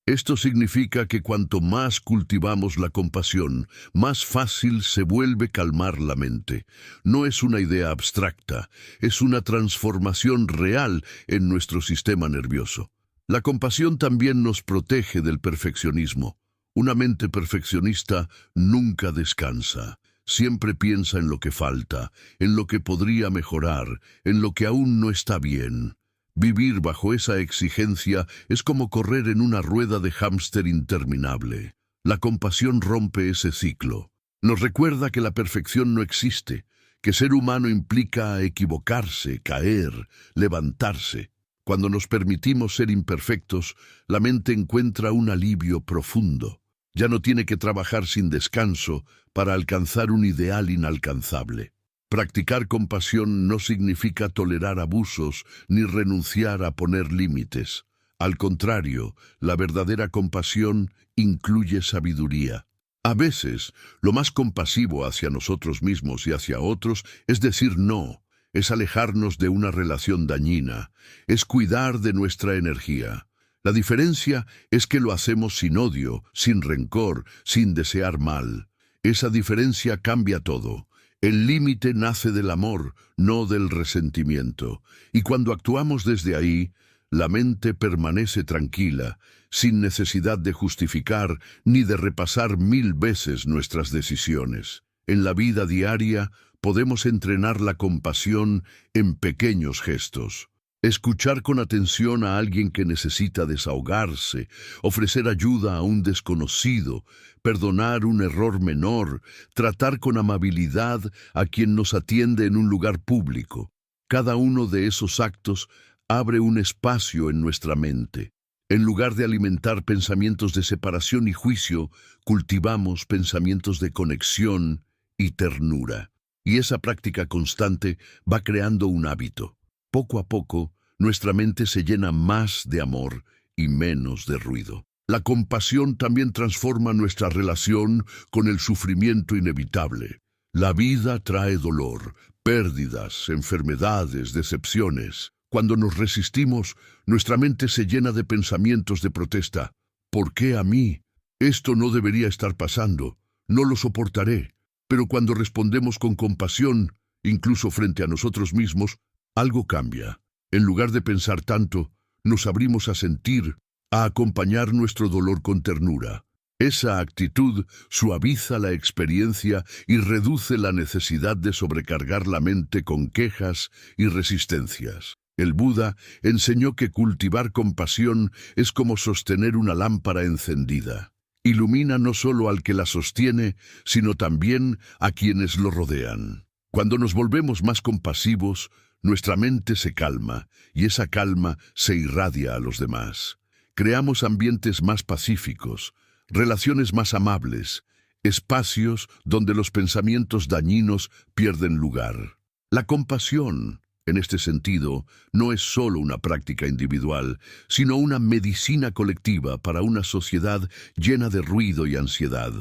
Esto significa que cuanto más cultivamos la compasión, más fácil se vuelve calmar la mente. No es una idea abstracta, es una transformación real en nuestro sistema nervioso. La compasión también nos protege del perfeccionismo. Una mente perfeccionista nunca descansa. Siempre piensa en lo que falta, en lo que podría mejorar, en lo que aún no está bien. Vivir bajo esa exigencia es como correr en una rueda de hámster interminable. La compasión rompe ese ciclo. Nos recuerda que la perfección no existe, que ser humano implica equivocarse, caer, levantarse. Cuando nos permitimos ser imperfectos, la mente encuentra un alivio profundo. Ya no tiene que trabajar sin descanso para alcanzar un ideal inalcanzable. Practicar compasión no significa tolerar abusos ni renunciar a poner límites. Al contrario, la verdadera compasión incluye sabiduría. A veces, lo más compasivo hacia nosotros mismos y hacia otros es decir no. Es alejarnos de una relación dañina, es cuidar de nuestra energía. La diferencia es que lo hacemos sin odio, sin rencor, sin desear mal. Esa diferencia cambia todo. El límite nace del amor, no del resentimiento. Y cuando actuamos desde ahí, la mente permanece tranquila, sin necesidad de justificar ni de repasar 1000 veces nuestras decisiones. En la vida diaria, podemos entrenar la compasión en pequeños gestos. Escuchar con atención a alguien que necesita desahogarse, ofrecer ayuda a un desconocido, perdonar un error menor, tratar con amabilidad a quien nos atiende en un lugar público. Cada uno de esos actos abre un espacio en nuestra mente. En lugar de alimentar pensamientos de separación y juicio, cultivamos pensamientos de conexión y ternura. Y esa práctica constante va creando un hábito. Poco a poco, nuestra mente se llena más de amor y menos de ruido. La compasión también transforma nuestra relación con el sufrimiento inevitable. La vida trae dolor, pérdidas, enfermedades, decepciones. Cuando nos resistimos, nuestra mente se llena de pensamientos de protesta. ¿Por qué a mí? Esto no debería estar pasando. No lo soportaré. Pero cuando respondemos con compasión, incluso frente a nosotros mismos, algo cambia. En lugar de pensar tanto, nos abrimos a sentir, a acompañar nuestro dolor con ternura. Esa actitud suaviza la experiencia y reduce la necesidad de sobrecargar la mente con quejas y resistencias. El Buda enseñó que cultivar compasión es como sostener una lámpara encendida. Ilumina no solo al que la sostiene, sino también a quienes lo rodean. Cuando nos volvemos más compasivos, nuestra mente se calma y esa calma se irradia a los demás. Creamos ambientes más pacíficos, relaciones más amables, espacios donde los pensamientos dañinos pierden lugar. La compasión, en este sentido, no es solo una práctica individual, sino una medicina colectiva para una sociedad llena de ruido y ansiedad.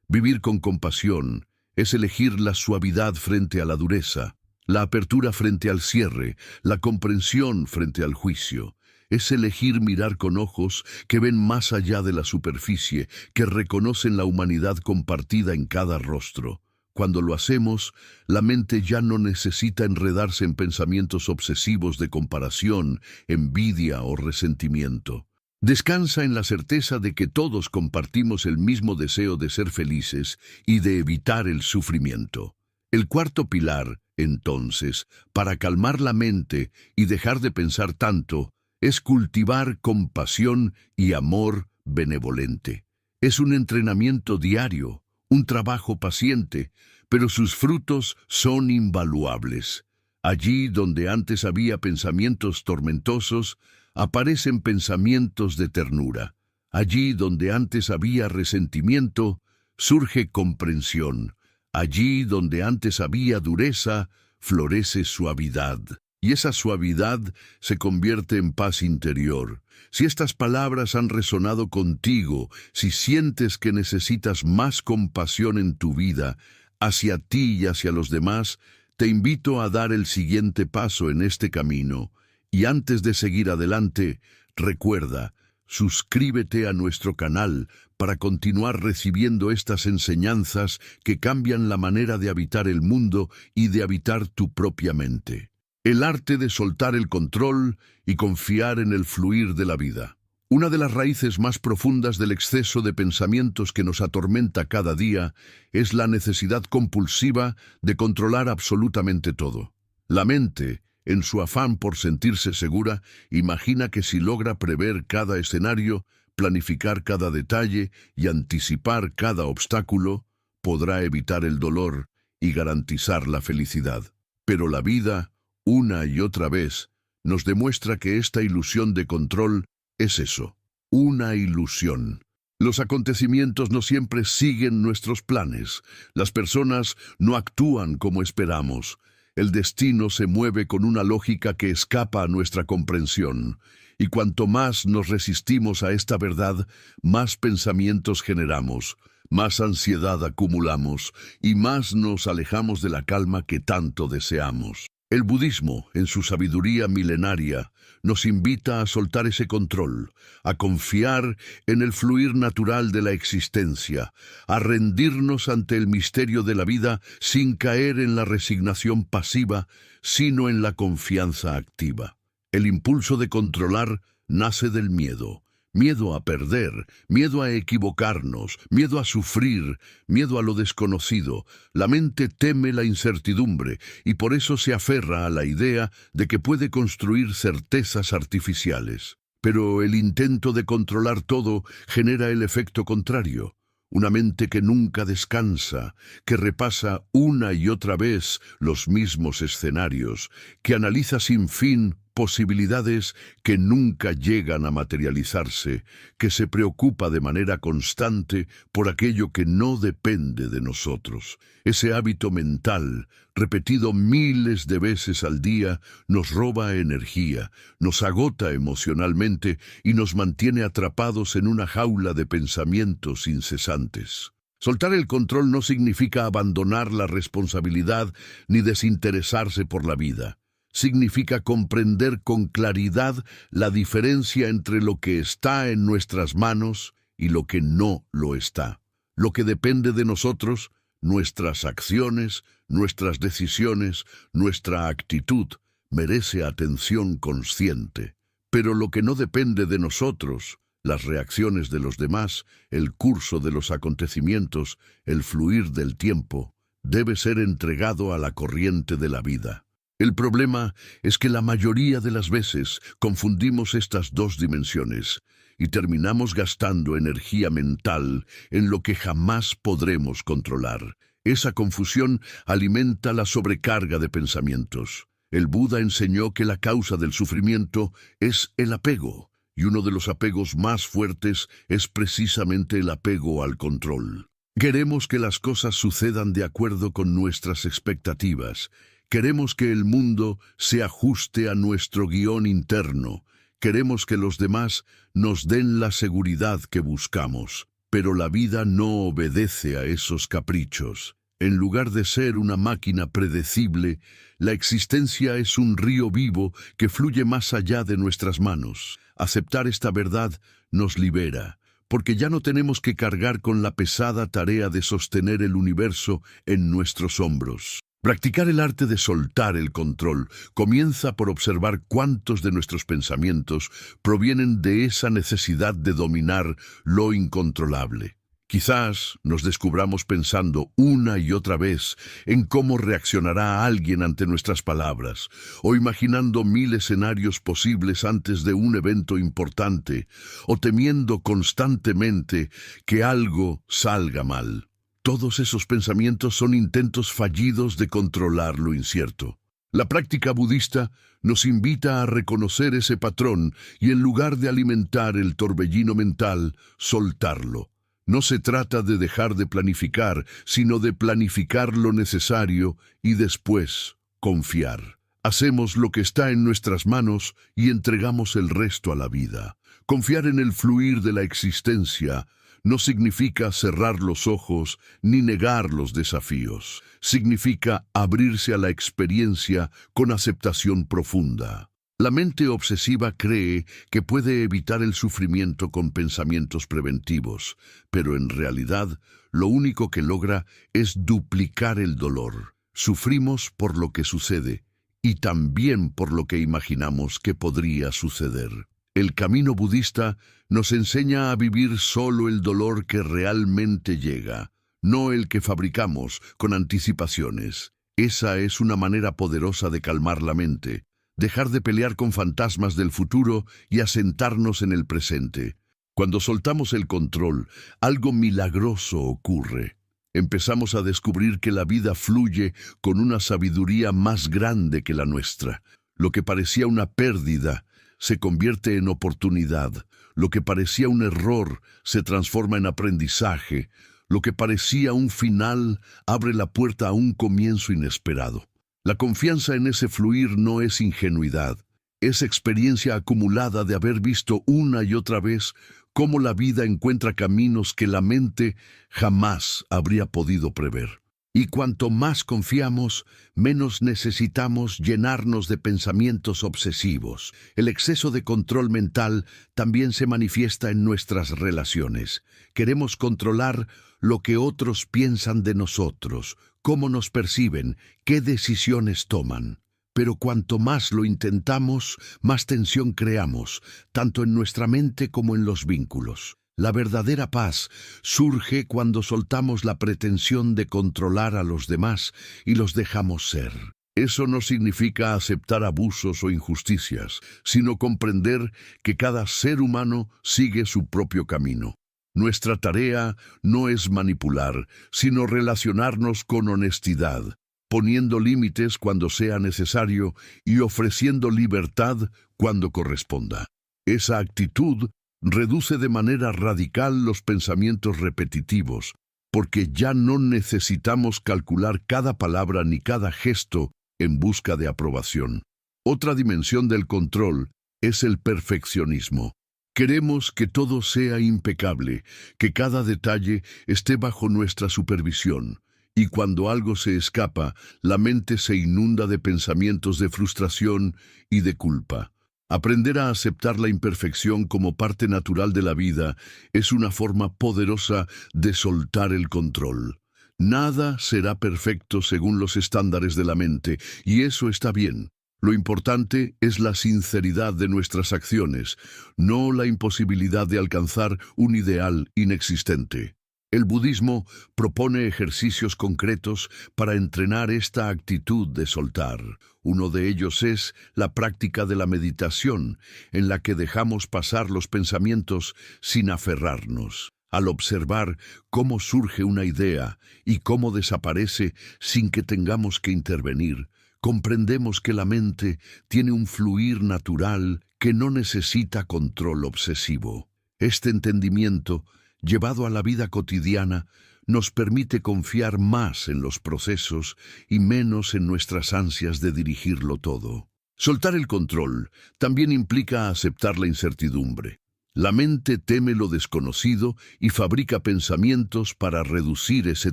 Vivir con compasión es elegir la suavidad frente a la dureza, la apertura frente al cierre, la comprensión frente al juicio. Es elegir mirar con ojos que ven más allá de la superficie, que reconocen la humanidad compartida en cada rostro. Cuando lo hacemos, la mente ya no necesita enredarse en pensamientos obsesivos de comparación, envidia o resentimiento. Descansa en la certeza de que todos compartimos el mismo deseo de ser felices y de evitar el sufrimiento. El cuarto pilar, entonces, para calmar la mente y dejar de pensar tanto, es cultivar compasión y amor benevolente. Es un entrenamiento diario, un trabajo paciente, pero sus frutos son invaluables. Allí donde antes había pensamientos tormentosos, aparecen pensamientos de ternura. Allí donde antes había resentimiento, surge comprensión. Allí donde antes había dureza, florece suavidad. Y esa suavidad se convierte en paz interior. Si estas palabras han resonado contigo, si sientes que necesitas más compasión en tu vida, hacia ti y hacia los demás, te invito a dar el siguiente paso en este camino. Y antes de seguir adelante, recuerda, suscríbete a nuestro canal para continuar recibiendo estas enseñanzas que cambian la manera de habitar el mundo y de habitar tu propia mente. El arte de soltar el control y confiar en el fluir de la vida. Una de las raíces más profundas del exceso de pensamientos que nos atormenta cada día es la necesidad compulsiva de controlar absolutamente todo. La mente, en su afán por sentirse segura, imagina que si logra prever cada escenario, planificar cada detalle y anticipar cada obstáculo, podrá evitar el dolor y garantizar la felicidad. Pero la vida, una y otra vez, nos demuestra que esta ilusión de control es eso, una ilusión. Los acontecimientos no siempre siguen nuestros planes. Las personas no actúan como esperamos. El destino se mueve con una lógica que escapa a nuestra comprensión. Y cuanto más nos resistimos a esta verdad, más pensamientos generamos, más ansiedad acumulamos y más nos alejamos de la calma que tanto deseamos. El budismo, en su sabiduría milenaria, nos invita a soltar ese control, a confiar en el fluir natural de la existencia, a rendirnos ante el misterio de la vida sin caer en la resignación pasiva, sino en la confianza activa. El impulso de controlar nace del miedo. Miedo a perder, miedo a equivocarnos, miedo a sufrir, miedo a lo desconocido. La mente teme la incertidumbre y por eso se aferra a la idea de que puede construir certezas artificiales. Pero el intento de controlar todo genera el efecto contrario. Una mente que nunca descansa, que repasa una y otra vez los mismos escenarios, que analiza sin fin posibilidades que nunca llegan a materializarse, que se preocupa de manera constante por aquello que no depende de nosotros. Ese hábito mental, repetido miles de veces al día, nos roba energía, nos agota emocionalmente y nos mantiene atrapados en una jaula de pensamientos incesantes. Soltar el control no significa abandonar la responsabilidad ni desinteresarse por la vida. Significa comprender con claridad la diferencia entre lo que está en nuestras manos y lo que no lo está. Lo que depende de nosotros, nuestras acciones, nuestras decisiones, nuestra actitud, merece atención consciente. Pero lo que no depende de nosotros, las reacciones de los demás, el curso de los acontecimientos, el fluir del tiempo, debe ser entregado a la corriente de la vida. El problema es que la mayoría de las veces confundimos estas dos dimensiones y terminamos gastando energía mental en lo que jamás podremos controlar. Esa confusión alimenta la sobrecarga de pensamientos. El Buda enseñó que la causa del sufrimiento es el apego. Y uno de los apegos más fuertes es precisamente el apego al control. Queremos que las cosas sucedan de acuerdo con nuestras expectativas. Queremos que el mundo se ajuste a nuestro guión interno. Queremos que los demás nos den la seguridad que buscamos. Pero la vida no obedece a esos caprichos. En lugar de ser una máquina predecible, la existencia es un río vivo que fluye más allá de nuestras manos. Aceptar esta verdad nos libera, porque ya no tenemos que cargar con la pesada tarea de sostener el universo en nuestros hombros. Practicar el arte de soltar el control comienza por observar cuántos de nuestros pensamientos provienen de esa necesidad de dominar lo incontrolable. Quizás nos descubramos pensando una y otra vez en cómo reaccionará alguien ante nuestras palabras, o imaginando 1000 escenarios posibles antes de un evento importante, o temiendo constantemente que algo salga mal. Todos esos pensamientos son intentos fallidos de controlar lo incierto. La práctica budista nos invita a reconocer ese patrón y, en lugar de alimentar el torbellino mental, soltarlo. No se trata de dejar de planificar, sino de planificar lo necesario y después confiar. Hacemos lo que está en nuestras manos y entregamos el resto a la vida. Confiar en el fluir de la existencia no significa cerrar los ojos ni negar los desafíos. Significa abrirse a la experiencia con aceptación profunda. La mente obsesiva cree que puede evitar el sufrimiento con pensamientos preventivos, pero en realidad lo único que logra es duplicar el dolor. Sufrimos por lo que sucede y también por lo que imaginamos que podría suceder. El camino budista nos enseña a vivir solo el dolor que realmente llega, no el que fabricamos con anticipaciones. Esa es una manera poderosa de calmar la mente. Dejar de pelear con fantasmas del futuro y asentarnos en el presente. Cuando soltamos el control, algo milagroso ocurre. Empezamos a descubrir que la vida fluye con una sabiduría más grande que la nuestra. Lo que parecía una pérdida se convierte en oportunidad. Lo que parecía un error se transforma en aprendizaje. Lo que parecía un final abre la puerta a un comienzo inesperado. La confianza en ese fluir no es ingenuidad, es experiencia acumulada de haber visto una y otra vez cómo la vida encuentra caminos que la mente jamás habría podido prever. Y cuanto más confiamos, menos necesitamos llenarnos de pensamientos obsesivos. El exceso de control mental también se manifiesta en nuestras relaciones. Queremos controlar lo que otros piensan de nosotros, cómo nos perciben, qué decisiones toman. Pero cuanto más lo intentamos, más tensión creamos, tanto en nuestra mente como en los vínculos. La verdadera paz surge cuando soltamos la pretensión de controlar a los demás y los dejamos ser. Eso no significa aceptar abusos o injusticias, sino comprender que cada ser humano sigue su propio camino. Nuestra tarea no es manipular, sino relacionarnos con honestidad. poniendo límites cuando sea necesario y ofreciendo libertad cuando corresponda. Esa actitud reduce de manera radical los pensamientos repetitivos, porque ya no necesitamos calcular cada palabra ni cada gesto en busca de aprobación. Otra dimensión del control es el perfeccionismo. Queremos que todo sea impecable, que cada detalle esté bajo nuestra supervisión. Y cuando algo se escapa, la mente se inunda de pensamientos de frustración y de culpa. Aprender a aceptar la imperfección como parte natural de la vida es una forma poderosa de soltar el control. Nada será perfecto según los estándares de la mente, y eso está bien. Lo importante es la sinceridad de nuestras acciones, no la imposibilidad de alcanzar un ideal inexistente. El budismo propone ejercicios concretos para entrenar esta actitud de soltar. Uno de ellos es la práctica de la meditación, en la que dejamos pasar los pensamientos sin aferrarnos. Al observar cómo surge una idea y cómo desaparece sin que tengamos que intervenir, comprendemos que la mente tiene un fluir natural que no necesita control obsesivo. Este entendimiento, llevado a la vida cotidiana, nos permite confiar más en los procesos y menos en nuestras ansias de dirigirlo todo. Soltar el control también implica aceptar la incertidumbre. La mente teme lo desconocido y fabrica pensamientos para reducir ese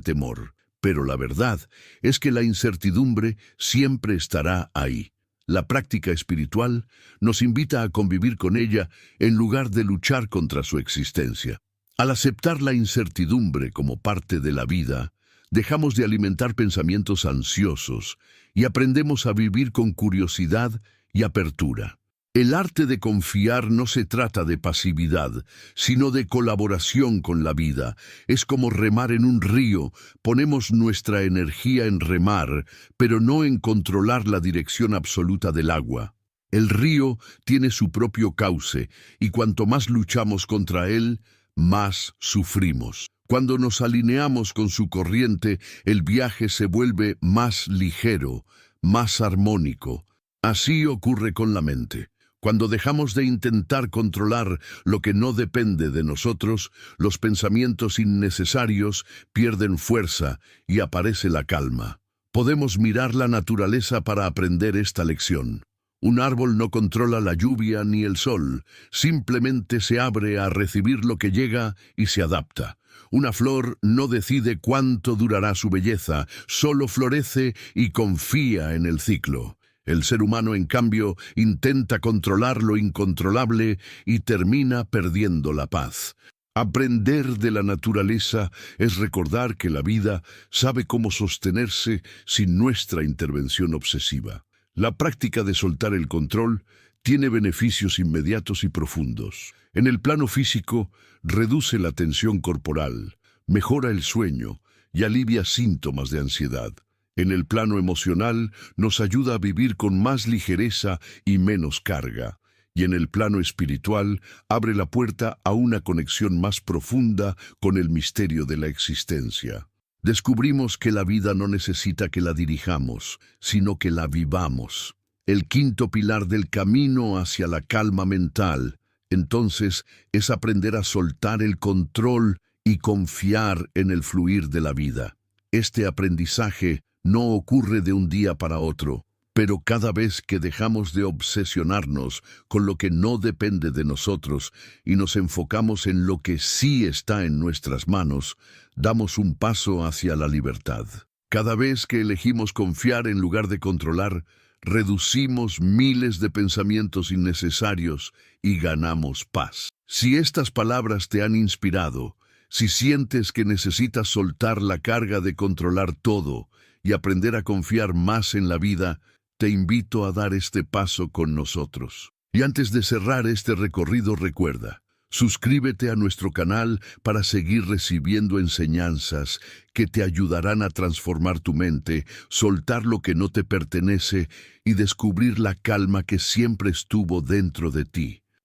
temor. Pero la verdad es que la incertidumbre siempre estará ahí. La práctica espiritual nos invita a convivir con ella en lugar de luchar contra su existencia. Al aceptar la incertidumbre como parte de la vida, dejamos de alimentar pensamientos ansiosos y aprendemos a vivir con curiosidad y apertura. El arte de confiar no se trata de pasividad, sino de colaboración con la vida. Es como remar en un río. Ponemos nuestra energía en remar, pero no en controlar la dirección absoluta del agua. El río tiene su propio cauce, y cuanto más luchamos contra él, más sufrimos. Cuando nos alineamos con su corriente, el viaje se vuelve más ligero, más armónico. Así ocurre con la mente. Cuando dejamos de intentar controlar lo que no depende de nosotros, los pensamientos innecesarios pierden fuerza y aparece la calma. Podemos mirar la naturaleza para aprender esta lección. Un árbol no controla la lluvia ni el sol, simplemente se abre a recibir lo que llega y se adapta. Una flor no decide cuánto durará su belleza, solo florece y confía en el ciclo. El ser humano, en cambio, intenta controlar lo incontrolable y termina perdiendo la paz. Aprender de la naturaleza es recordar que la vida sabe cómo sostenerse sin nuestra intervención obsesiva. La práctica de soltar el control tiene beneficios inmediatos y profundos. En el plano físico, reduce la tensión corporal, mejora el sueño y alivia síntomas de ansiedad. En el plano emocional, nos ayuda a vivir con más ligereza y menos carga. Y en el plano espiritual, abre la puerta a una conexión más profunda con el misterio de la existencia. Descubrimos que la vida no necesita que la dirijamos, sino que la vivamos. El quinto pilar del camino hacia la calma mental, entonces, es aprender a soltar el control y confiar en el fluir de la vida. Este aprendizaje no ocurre de un día para otro, pero cada vez que dejamos de obsesionarnos con lo que no depende de nosotros y nos enfocamos en lo que sí está en nuestras manos, damos un paso hacia la libertad. Cada vez que elegimos confiar en lugar de controlar, reducimos miles de pensamientos innecesarios y ganamos paz. Si estas palabras te han inspirado, si sientes que necesitas soltar la carga de controlar todo y aprender a confiar más en la vida, te invito a dar este paso con nosotros. Y antes de cerrar este recorrido, recuerda, suscríbete a nuestro canal para seguir recibiendo enseñanzas que te ayudarán a transformar tu mente, soltar lo que no te pertenece y descubrir la calma que siempre estuvo dentro de ti.